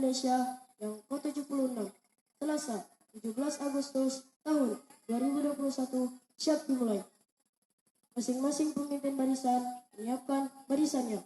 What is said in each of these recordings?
Indonesia yang ke-76, Selasa 17 Agustus tahun 2021 siap dimulai. Masing-masing pemimpin barisan menyiapkan barisannya.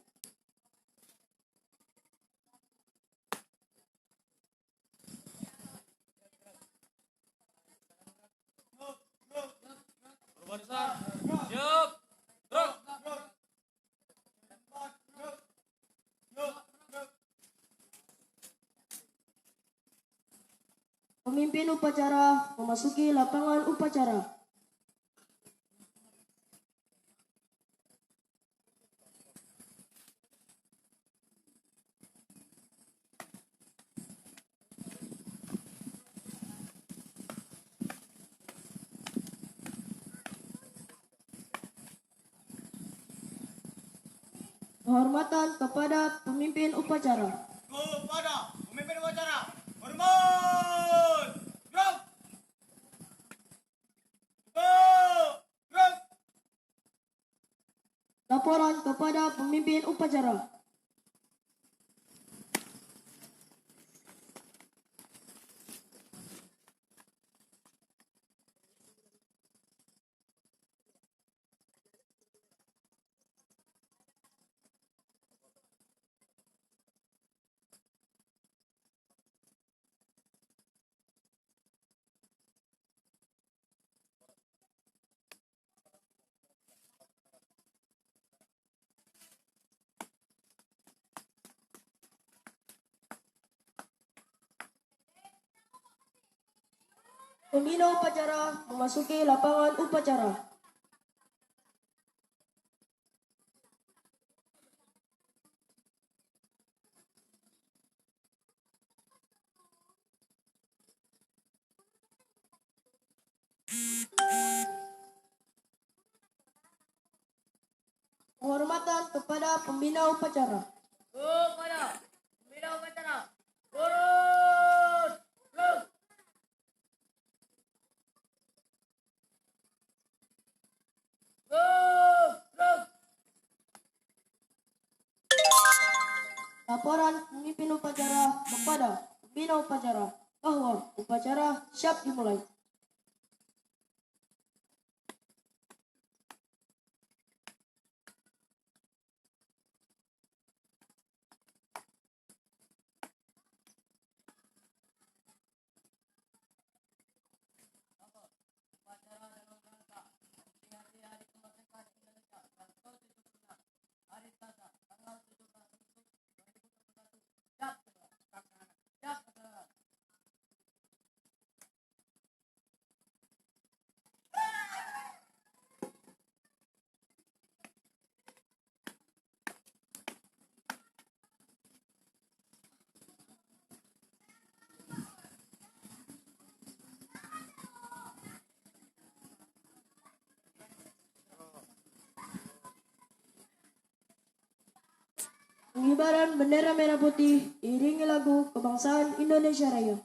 Pemimpin upacara memasuki lapangan upacara. Penghormatan kepada pemimpin upacara. Kepada pemimpin upacara, hormat! Gerak! Gerak! Laporan kepada pemimpin upacara. Pembina upacara memasuki lapangan upacara. Penghormatan kepada pembina upacara. Kepada pembina upacara, lurus, lurus. Laporan pemimpin upacara kepada pembina upacara bahwa upacara siap dimulai. Pengibaran bendera merah putih diiringi lagu kebangsaan Indonesia Raya.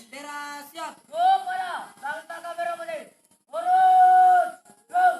Bendera siap. Kepada bangsa kamera putih, lurus, lurus.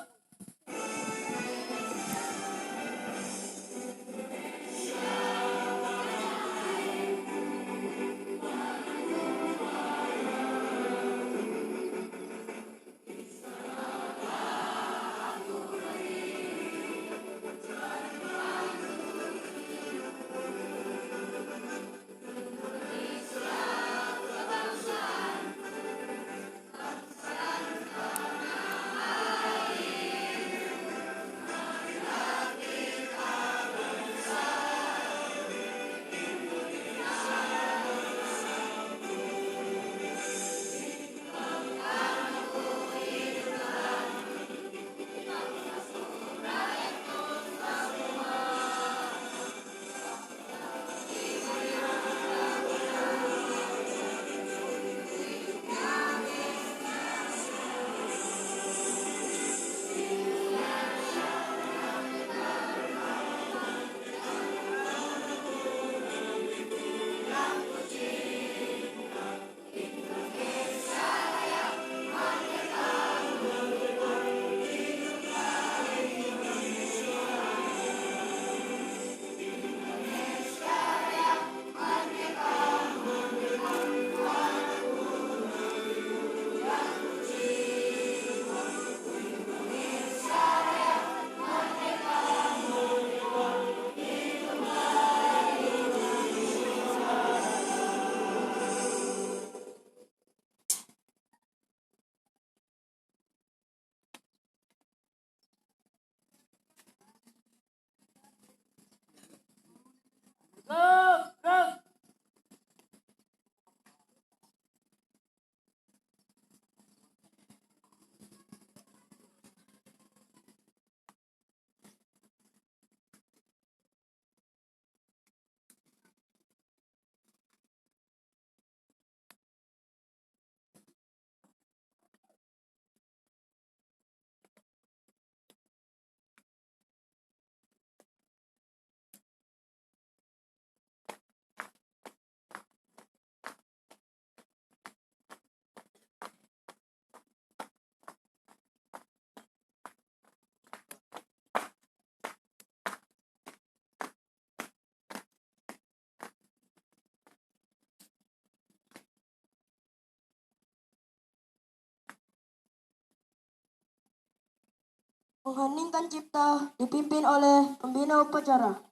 Mengheningkan cipta dipimpin oleh pembina upacara.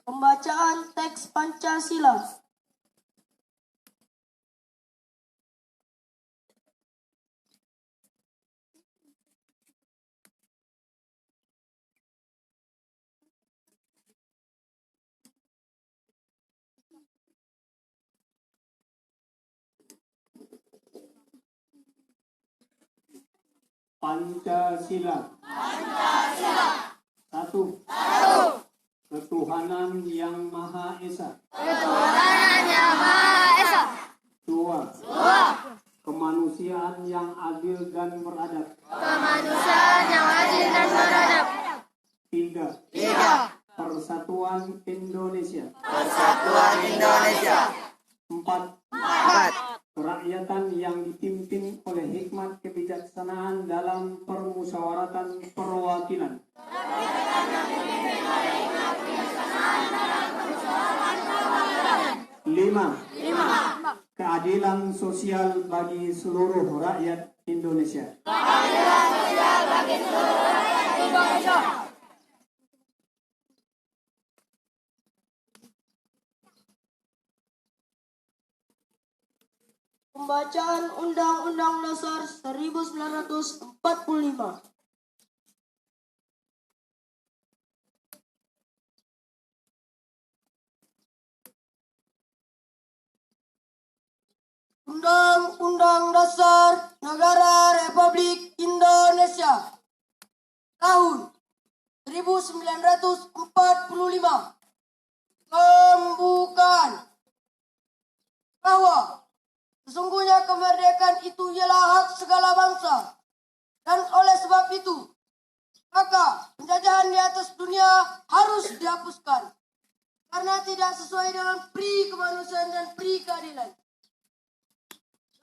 Pembacaan teks Pancasila. Pancasila. Satu. Ketuhanan yang Maha Esa. Dua. Kemanusiaan yang adil dan beradab. Tiga. Persatuan Indonesia. Empat. Kerakyatan yang dipimpin oleh hikmat kebijaksanaan dalam permusyawaratan perwakilan. Lima. Keadilan sosial bagi seluruh rakyat Indonesia. Pembacaan Undang-Undang Dasar 1945. Undang-Undang Dasar Negara Republik Indonesia tahun 1945 membukaan bahwa sesungguhnya kemerdekaan itu ialah hak segala bangsa, dan oleh sebab itu maka penjajahan di atas dunia harus dihapuskan karena tidak sesuai dengan pri kemanusiaan dan pri keadilan.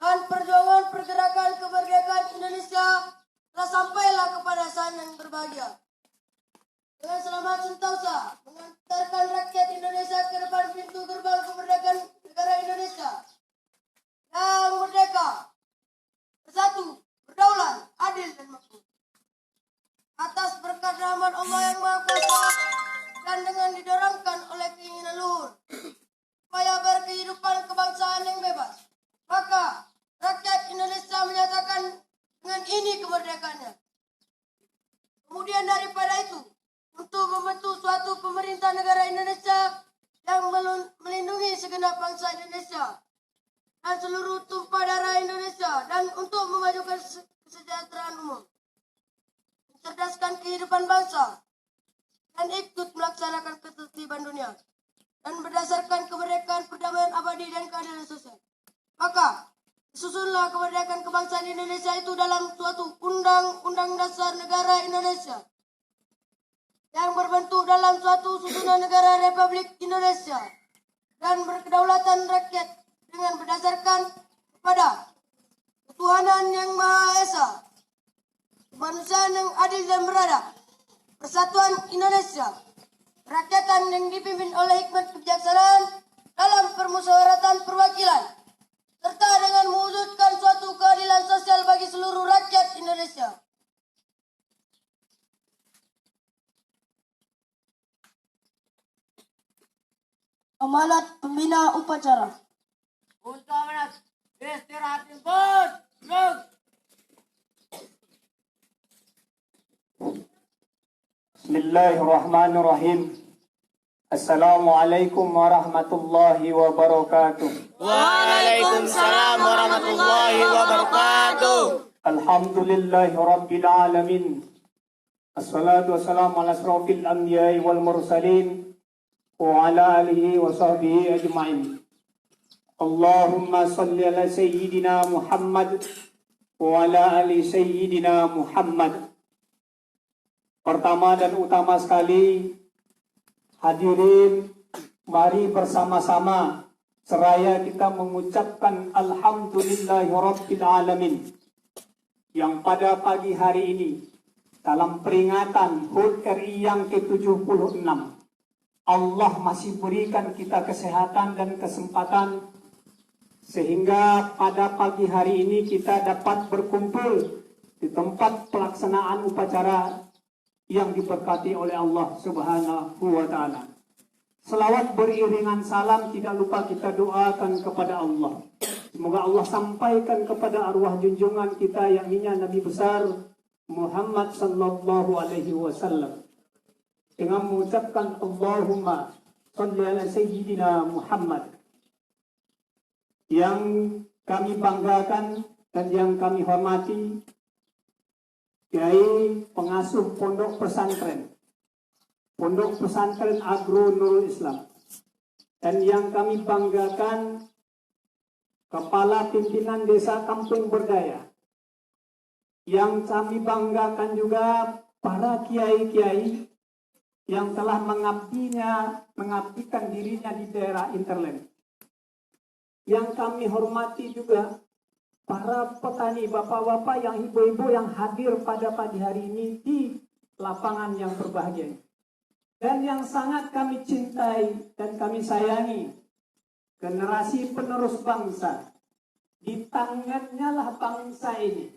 Dan perjuangan pergerakan kemerdekaan Indonesia telah sampailah kepada saat yang berbahagia. Dengan selamat sentosa mengantarkan rakyat Indonesia ke depan pintu gerbang kemerdekaan negara Indonesia yang merdeka, bersatu, berdaulat, adil dan makmur. Atas berkat rahmat Allah yang Maha Kuasa dan dengan didorongkan oleh keinginan luhur supaya berkehidupan kebangsaan yang bebas, maka rakyat Indonesia menyatakan dengan ini kemerdekaannya. Kemudian daripada itu, untuk membentuk suatu pemerintah negara Indonesia yang melindungi segenap bangsa Indonesia dan seluruh tumpah darah Indonesia, dan untuk memajukan kesejahteraan umum, mencerdaskan kehidupan bangsa, dan ikut melaksanakan ketertiban dunia, dan berdasarkan kemerdekaan, perdamaian abadi, dan keadilan sosial. Maka susunlah kemerdekaan kebangsaan Indonesia itu dalam suatu Undang-Undang Dasar Negara Indonesia yang berbentuk dalam suatu susunan negara Republik Indonesia dan berkedaulatan rakyat dengan berdasarkan kepada ketuhanan yang Maha Esa, kemanusiaan yang adil dan beradab, persatuan Indonesia, rakyatan yang dipimpin oleh hikmat kebijaksanaan dalam permusyawaratan perwakilan, serta dengan mewujudkan suatu keadilan sosial bagi seluruh rakyat Indonesia. Amanat pembina upacara. Untuk amanat istirahat pun. Gerak. Bismillahirrahmanirrahim. Assalamualaikum warahmatullahi wabarakatuh. Waalaikumsalam warahmatullahi wabarakatuh. Alhamdulillahi rabbil alamin. Assalatu wassalamu ala asrafil anbiya'i wal mursalin wa ala alihi wa sahbihi ajma'in. Allahumma salli ala sayyidina Muhammad wa ala ali sayyidina Muhammad. Pertama dan utama sekali, hadirin, mari bersama-sama seraya kita mengucapkan Alhamdulillahi Rabbil Alamin, yang pada pagi hari ini dalam peringatan HUT RI yang ke-76, Allah masih berikan kita kesehatan dan kesempatan sehingga pada pagi hari ini kita dapat berkumpul di tempat pelaksanaan upacara yang diberkati oleh Allah Subhanahu wa Ta'ala. Selawat beriringan salam tidak lupa kita doakan kepada Allah. Semoga Allah sampaikan kepada arwah junjungan kita yang yakni Nabi besar Muhammad sallallahu alaihi wasallam dengan mengucapkan Allahumma shalli ala sayyidina Muhammad. Yang kami banggakan dan yang kami hormati Kiai pengasuh Pondok Pesantren Agro Nurul Islam, dan yang kami banggakan Kepala Pimpinan Desa Kampung Berdaya, yang kami banggakan juga para kiai-kiai yang telah mengabdikan dirinya di daerah interland. Yang kami hormati juga para petani, bapak-bapak, yang ibu-ibu yang hadir pada pagi hari ini di lapangan yang berbahagia. Dan yang sangat kami cintai dan kami sayangi, generasi penerus bangsa. Di tangannya lah bangsa ini.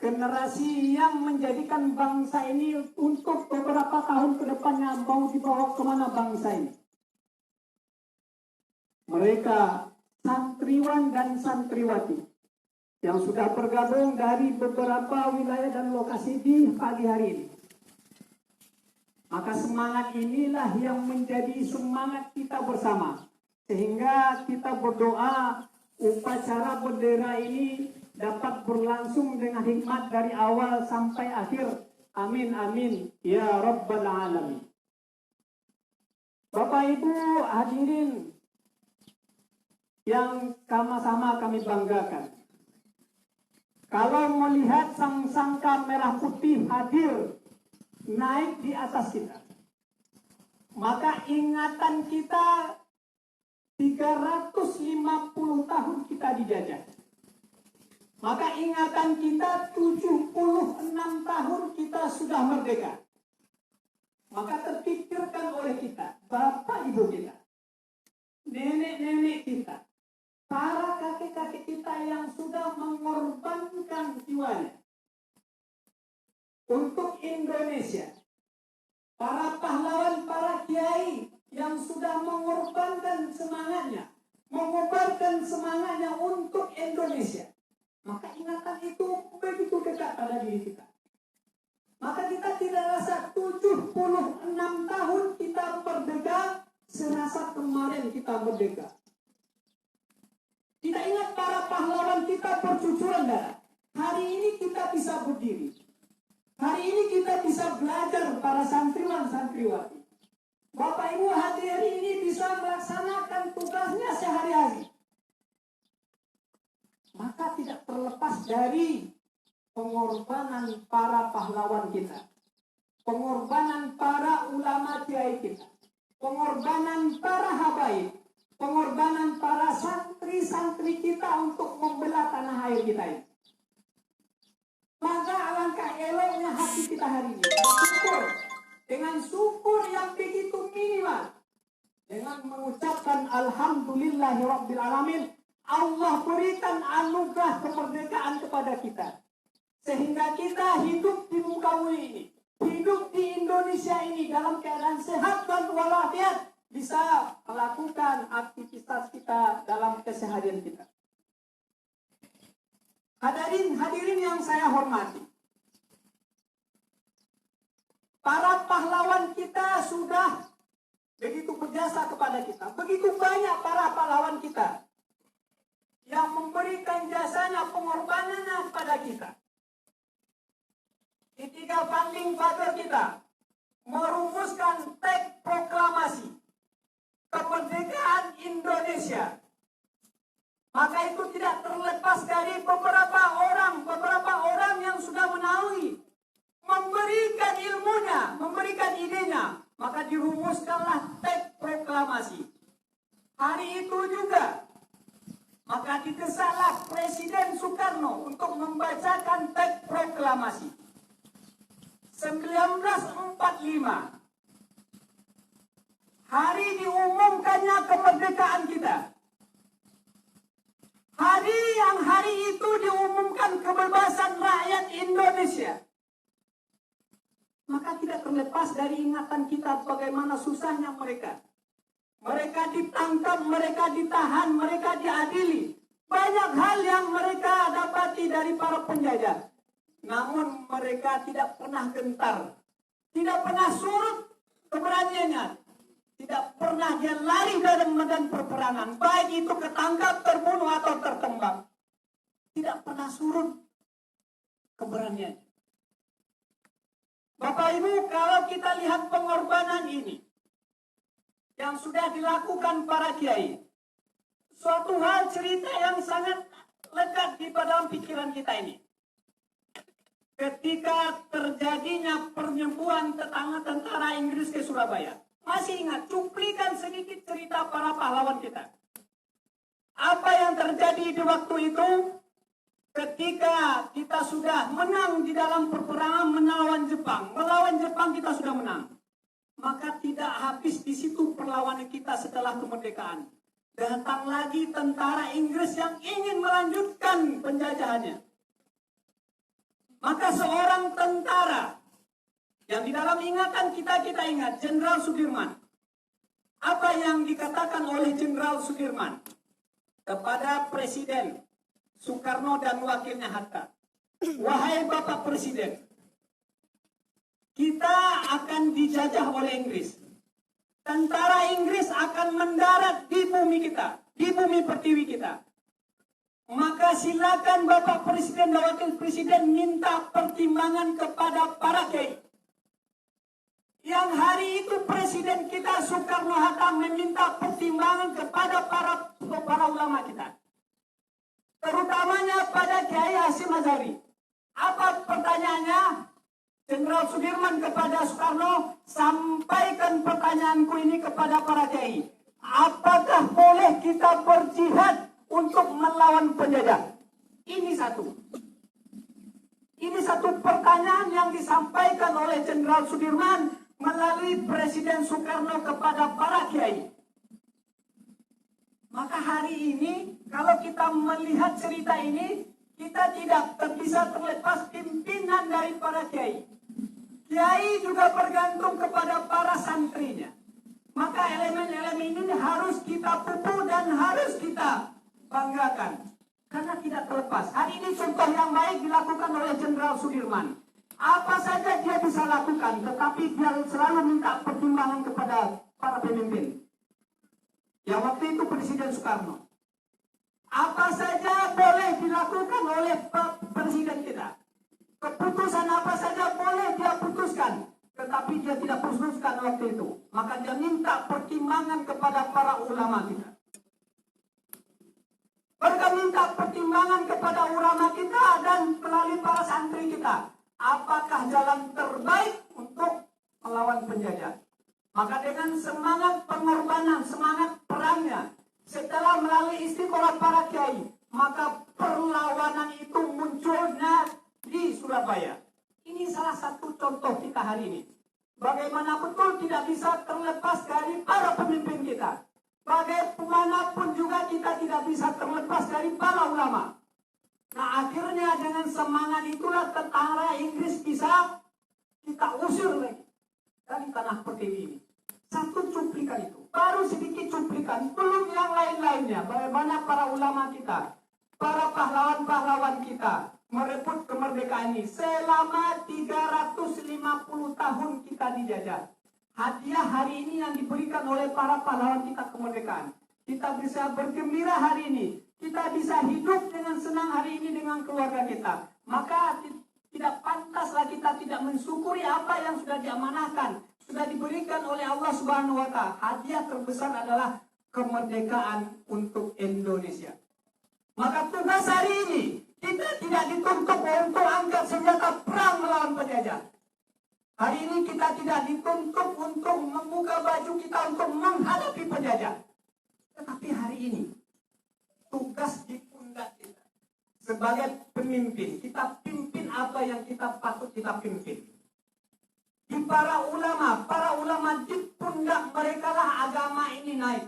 Generasi yang menjadikan bangsa ini untuk beberapa tahun ke depannya mau dibawa kemana bangsa ini. Mereka santriwan dan santriwati yang sudah bergabung dari beberapa wilayah dan lokasi di pagi hari ini. Maka semangat inilah yang menjadi semangat kita bersama. Sehingga kita berdoa upacara bendera ini dapat berlangsung dengan hikmat dari awal sampai akhir. Amin, amin. Ya Rabbal Alamin. Bapak Ibu hadirin yang sama-sama kami banggakan. Kalau melihat sang sangka merah putih hadir naik di atas kita, maka ingatan kita 350 tahun kita dijajah. Maka ingatan kita 76 tahun kita sudah merdeka. Maka terpikirkan oleh kita, bapak ibu kita, nenek-nenek kita, para kakek-kakek kita yang sudah mengorbankan jiwanya untuk Indonesia. Para pahlawan, para kiai yang sudah mengorbankan semangatnya, mengobarkan semangatnya untuk Indonesia. Maka ingatan itu begitu dekat pada diri kita. Maka kita tidak rasa 76 tahun kita merdeka, serasa kemarin kita merdeka. Kita ingat para pahlawan kita bercucuran darah. Hari ini kita bisa berdiri. Hari ini kita bisa belajar para santriwan santriwati. Bapak Ibu hari ini bisa melaksanakan tugasnya sehari-hari. Maka tidak terlepas dari pengorbanan para pahlawan kita. Pengorbanan para ulama kiai kita. Pengorbanan para habaib. Pengorbanan para santri-santri kita untuk membela tanah air kita ini. Maka alangkah eloknya hati kita hari ini bersyukur dengan syukur yang begitu minimal, dengan mengucapkan Alhamdulillahi Rabbil Alamin. Allah berikan anugerah kemerdekaan kepada kita, sehingga kita hidup di muka bumi ini, hidup di Indonesia ini dalam keadaan sehat dan walafiat, bisa melakukan aktivitas kita dalam keseharian kita. Hadirin yang saya hormati, para pahlawan kita sudah begitu berjasa kepada kita. Begitu banyak para pahlawan kita yang memberikan jasanya, pengorbanannya kepada kita. Ketika founding father kita merumuskan teks proklamasi kemerdekaan Indonesia, maka itu tidak terlepas dari beberapa orang yang sudah menaungi, memberikan ilmunya, memberikan idenya, maka dirumuskanlah teks proklamasi. Hari itu juga, maka didesaklah Presiden Soekarno untuk membacakan teks proklamasi. 1945, hari diumumkannya kemerdekaan kita. Hari itu diumumkan kebebasan rakyat Indonesia. Maka tidak terlepas dari ingatan kita bagaimana susahnya mereka. Mereka ditangkap, mereka ditahan, mereka diadili. Banyak hal yang mereka dapati dari para penjajah. Namun mereka tidak pernah gentar. Tidak pernah surut keberaniannya. Tidak pernah dia lari dalam medan peperangan. Baik itu ketangkap, terbunuh atau tertembak. Tidak pernah surut keberaniannya. Bapak Ibu, kalau kita lihat pengorbanan ini yang sudah dilakukan para kiai, suatu hal cerita yang sangat lekat di dalam pikiran kita ini. Ketika terjadinya penyembuhan tentara Inggris ke Surabaya, masih ingat cuplikan sedikit cerita para pahlawan kita. Apa yang terjadi di waktu itu? Ketika kita sudah menang di dalam peperangan melawan Jepang kita sudah menang. Maka tidak habis di situ perlawanan kita setelah kemerdekaan. Datang lagi tentara Inggris yang ingin melanjutkan penjajahannya. Maka seorang tentara yang di dalam ingatan kita ingat, Jenderal Sudirman. Apa yang dikatakan oleh Jenderal Sudirman kepada Presiden Soekarno dan wakilnya Hatta. Wahai Bapak Presiden, kita akan dijajah oleh Inggris. Tentara Inggris akan mendarat di bumi kita, di bumi pertiwi kita. Maka silakan Bapak Presiden dan Wakil Presiden minta pertimbangan kepada para kiai. Yang hari itu Presiden kita Soekarno-Hatta meminta pertimbangan kepada para ulama kita. Terutamanya pada Kiai Hasyim Asy'ari. Apa pertanyaannya? Jenderal Sudirman kepada Soekarno, sampaikan pertanyaanku ini kepada para kiai. Apakah boleh kita berjihad untuk melawan penjajah? Ini satu pertanyaan yang disampaikan oleh Jenderal Sudirman melalui Presiden Soekarno kepada para kiai. Maka hari ini, kalau kita melihat cerita ini, kita tidak bisa terlepas pimpinan dari para kiai. Kiai juga bergantung kepada para santrinya. Maka elemen-elemen ini harus kita pupuk dan harus kita banggakan. Karena tidak terlepas. Hari ini contoh yang baik dilakukan oleh Jenderal Sudirman. Apa saja dia bisa lakukan, tetapi dia selalu minta pertimbangan kepada para pemimpin. Ya waktu itu Presiden Soekarno. Apa saja boleh dilakukan oleh Presiden kita. Keputusan apa saja boleh dia putuskan. Tetapi dia tidak putuskan waktu itu. Maka dia minta pertimbangan kepada para ulama kita. Mereka minta pertimbangan kepada ulama kita dan melalui para santri kita. Apakah jalan terbaik untuk melawan penjajah? Maka dengan semangat pengorbanan, semangat perangnya, setelah melalui istiqoroh para kiai, maka perlawanan itu munculnya di Surabaya. Ini salah satu contoh kita hari ini. Bagaimana betul tidak bisa terlepas dari para pemimpin kita. Bagaimanapun juga kita tidak bisa terlepas dari para ulama. Nah akhirnya dengan semangat itulah tentara Inggris bisa kita usir lagi dari tanah pertiwi ini. Satu cuplikan itu, baru sedikit cuplikan, belum yang lain-lainnya. Bagaimana para ulama kita, para pahlawan-pahlawan kita merebut kemerdekaan ini selama 350 tahun kita dijajah. Hadiah hari ini yang diberikan oleh para pahlawan kita kemerdekaan. Kita bisa bergembira hari ini. Kita bisa hidup dengan senang hari ini dengan keluarga kita. Maka tidak pantaslah kita tidak mensyukuri apa yang sudah diamanahkan, sudah diberikan oleh Allah Subhanahu wa Ta'ala. Hadiah terbesar adalah kemerdekaan untuk Indonesia. Maka tugas hari ini kita tidak dituntut untuk angkat senjata perang melawan penjajah. Hari ini kita tidak dituntut untuk membuka baju kita untuk menghadapi penjajah. Tetapi hari ini tugas di pundak kita sebagai pemimpin, kita pimpin apa yang kita patut kita pimpin. Di para ulama di pundak mereka lah agama ini naik.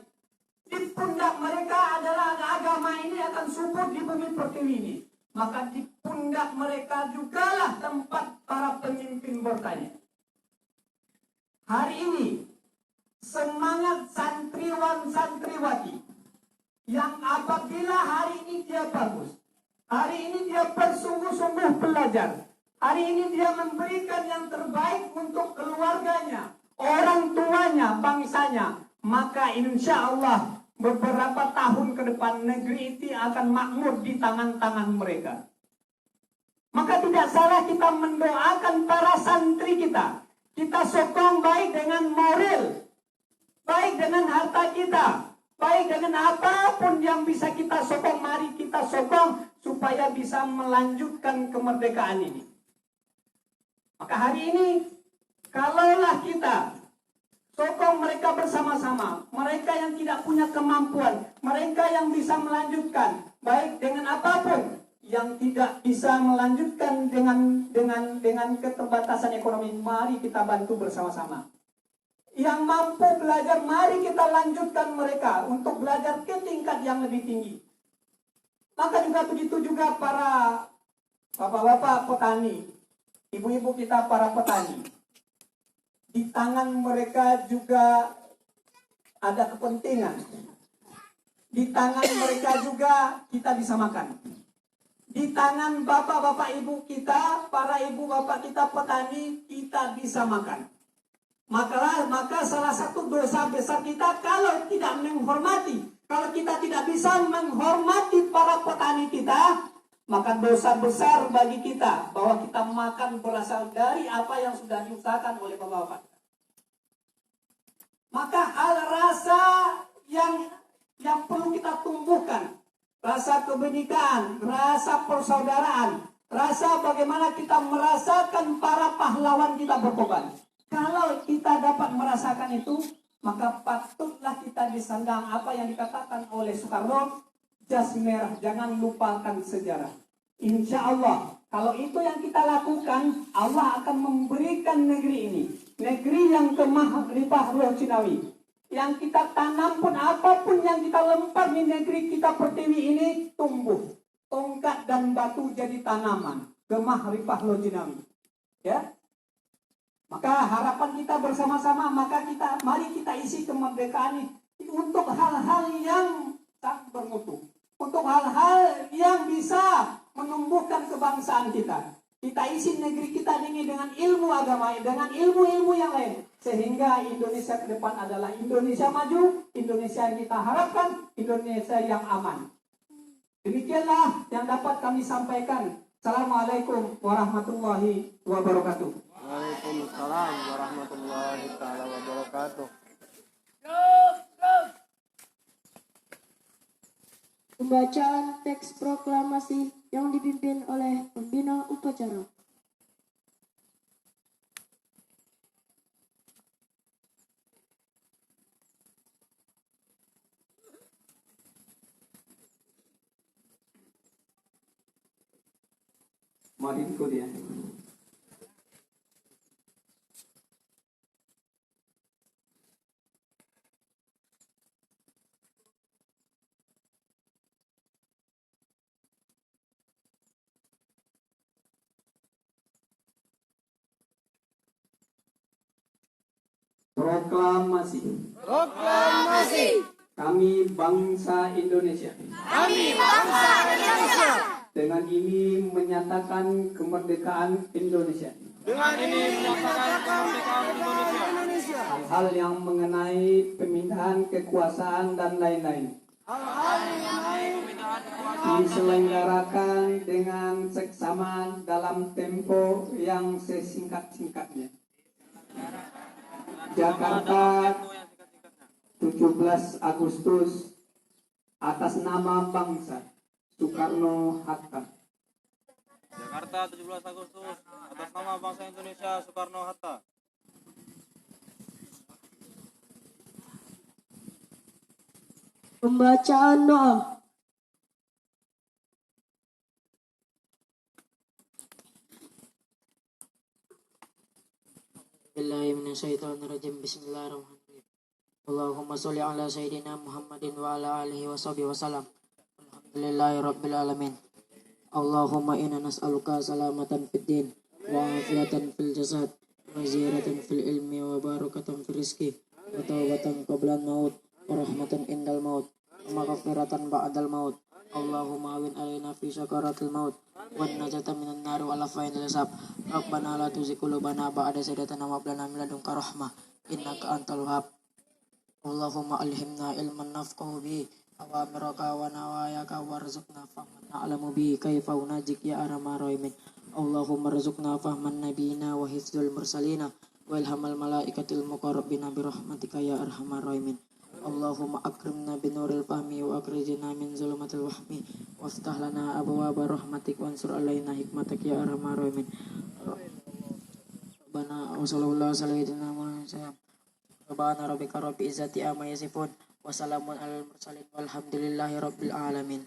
Di pundak mereka adalah agama ini akan subur di bumi pertiwi ini. Maka di pundak mereka jugalah tempat para pemimpin bertanya. Hari ini semangat santriwan-santriwati yang apabila hari ini dia bagus, hari ini dia bersungguh-sungguh belajar, hari ini dia memberikan yang terbaik untuk keluarganya, orang tuanya, bangsanya, maka insya Allah beberapa tahun ke depan negeri ini akan makmur di tangan-tangan mereka. Maka tidak salah kita mendoakan para santri kita. Kita sokong baik dengan moral, baik dengan harta kita, baik dengan apapun yang bisa kita sokong, mari kita sokong supaya bisa melanjutkan kemerdekaan ini. Maka hari ini, kalaulah kita sokong mereka bersama-sama, mereka yang tidak punya kemampuan, mereka yang bisa melanjutkan, baik dengan apapun, yang tidak bisa melanjutkan dengan keterbatasan ekonomi, mari kita bantu bersama-sama. Yang mampu belajar, mari kita lanjutkan mereka untuk belajar ke tingkat yang lebih tinggi. Maka juga begitu juga para bapak-bapak petani, ibu-ibu kita para petani. Di tangan mereka juga ada kepentingan. Di tangan mereka juga kita bisa makan. Di tangan bapak-bapak ibu kita, para ibu bapak kita petani, kita bisa makan. Maka salah satu dosa besar kita kalau tidak menghormati, kalau kita tidak bisa menghormati para petani kita, maka dosa besar bagi kita bahwa kita makan berasal dari apa yang sudah diusahakan oleh bapak-bapak. Maka hal rasa yang perlu kita tumbuhkan, rasa kebenekaan, rasa persaudaraan, rasa bagaimana kita merasakan para pahlawan kita berkorban. Kalau kita dapat merasakan itu, maka patutlah kita disandang apa yang dikatakan oleh Soekarno, jas merah, jangan lupakan sejarah. Insya Allah, kalau itu yang kita lakukan, Allah akan memberikan negeri ini, negeri yang kemah-ripah roh Cinawi. Yang kita tanam pun, apapun yang kita lempar di negeri kita pertiwi ini, tumbuh. Tongkat dan batu jadi tanaman. Gemah ripah lojinawi. Ya. Maka harapan kita bersama-sama, mari kita isi kemerdekaan ini untuk hal-hal yang tak bermutu. Untuk hal-hal yang bisa menumbuhkan kebangsaan kita. Kita isi negeri kita ini dengan ilmu agama, dengan ilmu-ilmu yang lain. Sehingga Indonesia ke depan adalah Indonesia maju, Indonesia yang kita harapkan, Indonesia yang aman. Demikianlah yang dapat kami sampaikan. Assalamualaikum warahmatullahi wabarakatuh. Waalaikumsalam warahmatullahi taala wabarakatuh. Pembacaan teks proklamasi yang dipimpin oleh pembina upacara. Mari ikut ya. Proklamasi. Kami bangsa Indonesia. Dengan ini menyatakan kemerdekaan Indonesia. Hal-hal yang mengenai pemindahan kekuasaan dan lain-lain diselenggarakan dengan seksama dalam tempo yang sesingkat-singkatnya. Jakarta, 17 Agustus, atas nama bangsa Soekarno-Hatta. Jakarta 17 Agustus atas nama bangsa Indonesia Soekarno-Hatta. Pembacaan doa. Bismillahirrahmanirrahim. Bismillahirrahmanirrahim. Allahumma sholli ala sayyidina Muhammadin wa ala alihi wa sahbihi wa salam. Alhamdulillahi rabbil alamin. Allahumma inna nas'aluka salamatan fid din wa afiatan fil jasad wa ziyaratan fil ilmi wa barakatan fil rizki wa tawbatan qablan maut wa rahmatan indal maut wa maghfiratan ba'dal maut. Allahumma awin alaina fi sakaratil maut wa najatan minan nari wa lafainil hisab. Rabbana la tuzigh qulubana ba'da idh hadaytana wa hab lana min ladunka rahmah innaka antal wahhab. Allahumma alhimna ilman nafqahu bihi awamiraka wa nawayaka warzuqna fahman na'lamu bihi kaifa unajik ya arhamar rahimin. Allahumma rzuqna fahman nabiyina wa hifdzul mursalina wa ilhamal malaikatil muqarrabina bi rahmatika ya arhamar rahimin. Allahumma akrimna binuril fahmi wa akhrijna min zulumatil wahmi waftah lana abwaaba rahmatik wansur alaina hikmatak ya arhamar rahimin. Rabbana wa sallallahu sayyidina Muhammad. Subhana rabbika rabbil izzati amma yasifun wa salamun alal mursalin walhamdulillahi rabbil alamin.